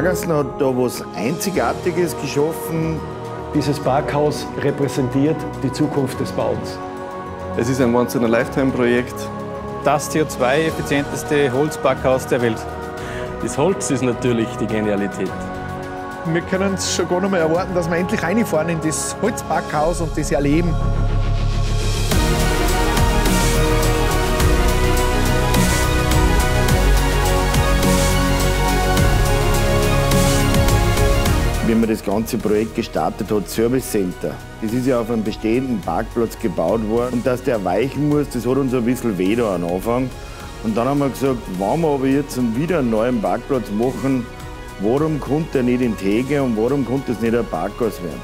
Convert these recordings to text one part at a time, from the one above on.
Hagassner hat da was Einzigartiges geschaffen. Dieses Parkhaus repräsentiert die Zukunft des Bauens. Es ist ein Once-in-a-Lifetime-Projekt. Das CO2-effizienteste Holzparkhaus der Welt. Das Holz ist natürlich die Genialität. Wir können es schon gar nicht mehr erwarten, dass wir endlich reinfahren in das Holzparkhaus und das erleben. Wenn man das ganze Projekt gestartet hat, Service Center, das ist ja auf einem bestehenden Parkplatz gebaut worden. Und dass der weichen muss, das hat uns ein bisschen weh da am Anfang. Und dann haben wir gesagt, wenn wir aber jetzt wieder einen neuen Parkplatz machen, warum konnte der nicht in Tegel und warum konnte es nicht ein Parkhaus werden?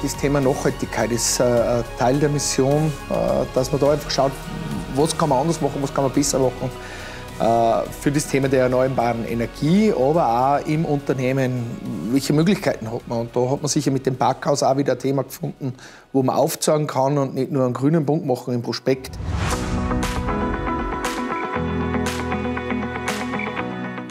Das Thema Nachhaltigkeit ist ein Teil der Mission, dass man da einfach schaut, was kann man anders machen, was kann man besser machen. Für das Thema der erneuerbaren Energie, aber auch im Unternehmen, welche Möglichkeiten hat man. Und da hat man sicher mit dem Parkhaus auch wieder ein Thema gefunden, wo man aufzeigen kann und nicht nur einen grünen Punkt machen im Prospekt.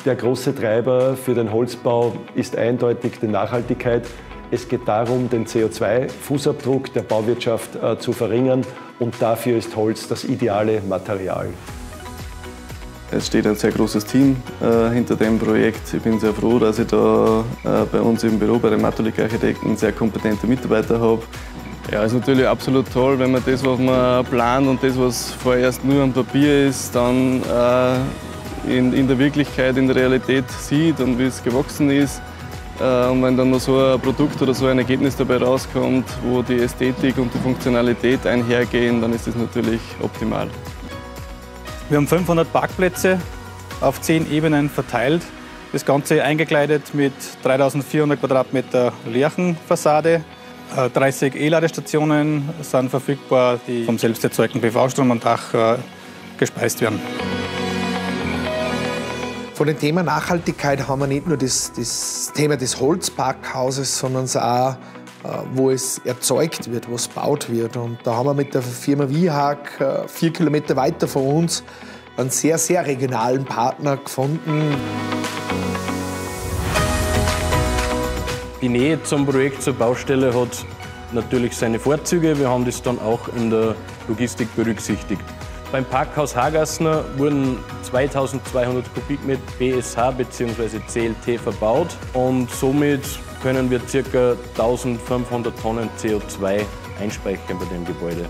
Der große Treiber für den Holzbau ist eindeutig die Nachhaltigkeit. Es geht darum, den CO2-Fußabdruck der Bauwirtschaft zu verringern, und dafür ist Holz das ideale Material. Es steht ein sehr großes Team hinter dem Projekt. Ich bin sehr froh, dass ich da bei uns im Büro, bei den Matulik Architekten, sehr kompetente Mitarbeiter habe. Ja, es ist natürlich absolut toll, wenn man das, was man plant und das, was vorerst nur am Papier ist, dann in der Wirklichkeit, in der Realität sieht und wie es gewachsen ist. Und wenn dann noch so ein Produkt oder so ein Ergebnis dabei rauskommt, wo die Ästhetik und die Funktionalität einhergehen, dann ist das natürlich optimal. Wir haben 500 Parkplätze auf 10 Ebenen verteilt. Das Ganze eingekleidet mit 3400 Quadratmeter Lärchenfassade. 30 E-Ladestationen sind verfügbar, die vom selbst erzeugten PV-Strom am Dach gespeist werden. Von dem Thema Nachhaltigkeit haben wir nicht nur das Thema des Holzparkhauses, sondern auch, wo es erzeugt wird, wo es gebaut wird. Und da haben wir mit der Firma Wihag 4 Kilometer weiter von uns einen sehr, sehr regionalen Partner gefunden. Die Nähe zum Projekt, zur Baustelle hat natürlich seine Vorzüge. Wir haben das dann auch in der Logistik berücksichtigt. Beim Parkhaus Hagassner wurden 2200 Kubikmeter BSH bzw. CLT verbaut und somit können wir ca. 1500 Tonnen CO2 einspeichern bei dem Gebäude.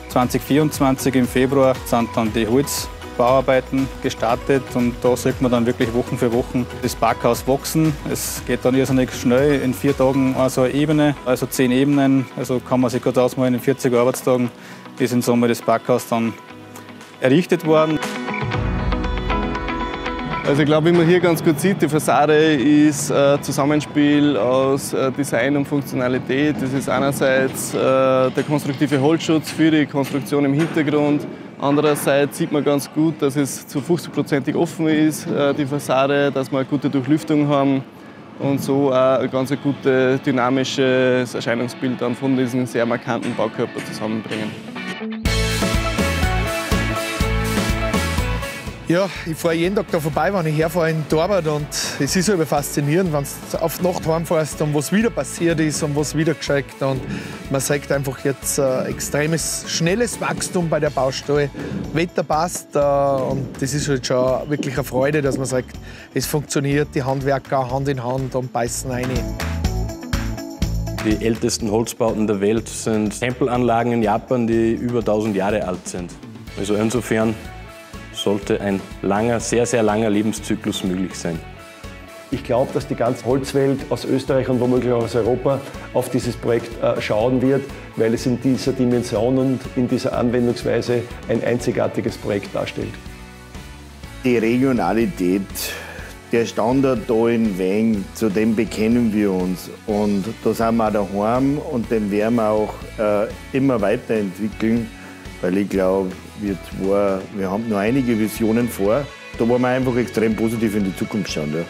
2024 im Februar sind dann die Holzbauarbeiten gestartet und da sieht man dann wirklich Wochen für Wochen das Parkhaus wachsen. Es geht dann irrsinnig schnell, in 4 Tagen also eine Ebene, also 10 Ebenen, also kann man sich gut ausmalen, in 40 Arbeitstagen ist in Summe das Parkhaus dann errichtet worden. Also ich glaube, wie man hier ganz gut sieht, die Fassade ist ein Zusammenspiel aus Design und Funktionalität. Das ist einerseits der konstruktive Holzschutz für die Konstruktion im Hintergrund. Andererseits sieht man ganz gut, dass es zu 50% offen ist, die Fassade, dass wir eine gute Durchlüftung haben und so auch ein ganz gutes dynamisches Erscheinungsbild dann von diesem sehr markanten Baukörper zusammenbringen. Ja, ich fahre jeden Tag da vorbei, wenn ich herfahre in Torwart, und es ist halt faszinierend, wenn du auf die Nacht heimfährst und was wieder passiert ist und was wieder gescheit. Und man sieht einfach jetzt extremes, schnelles Wachstum bei der Baustelle. Wetter passt und das ist halt schon wirklich eine Freude, dass man sagt, es funktioniert, die Handwerker Hand in Hand und beißen rein. Die ältesten Holzbauten der Welt sind Tempelanlagen in Japan, die über 1000 Jahre alt sind. Also insofern sollte ein langer, sehr, sehr langer Lebenszyklus möglich sein. Ich glaube, dass die ganze Holzwelt aus Österreich und womöglich auch aus Europa auf dieses Projekt schauen wird, weil es in dieser Dimension und in dieser Anwendungsweise ein einzigartiges Projekt darstellt. Die Regionalität, der Standard da in Weng, zu dem bekennen wir uns. Und da sind wir auch daheim und den werden wir auch immer weiterentwickeln, weil ich glaube, wir haben noch einige Visionen vor. Da wollen wir einfach extrem positiv in die Zukunft schauen. Ja.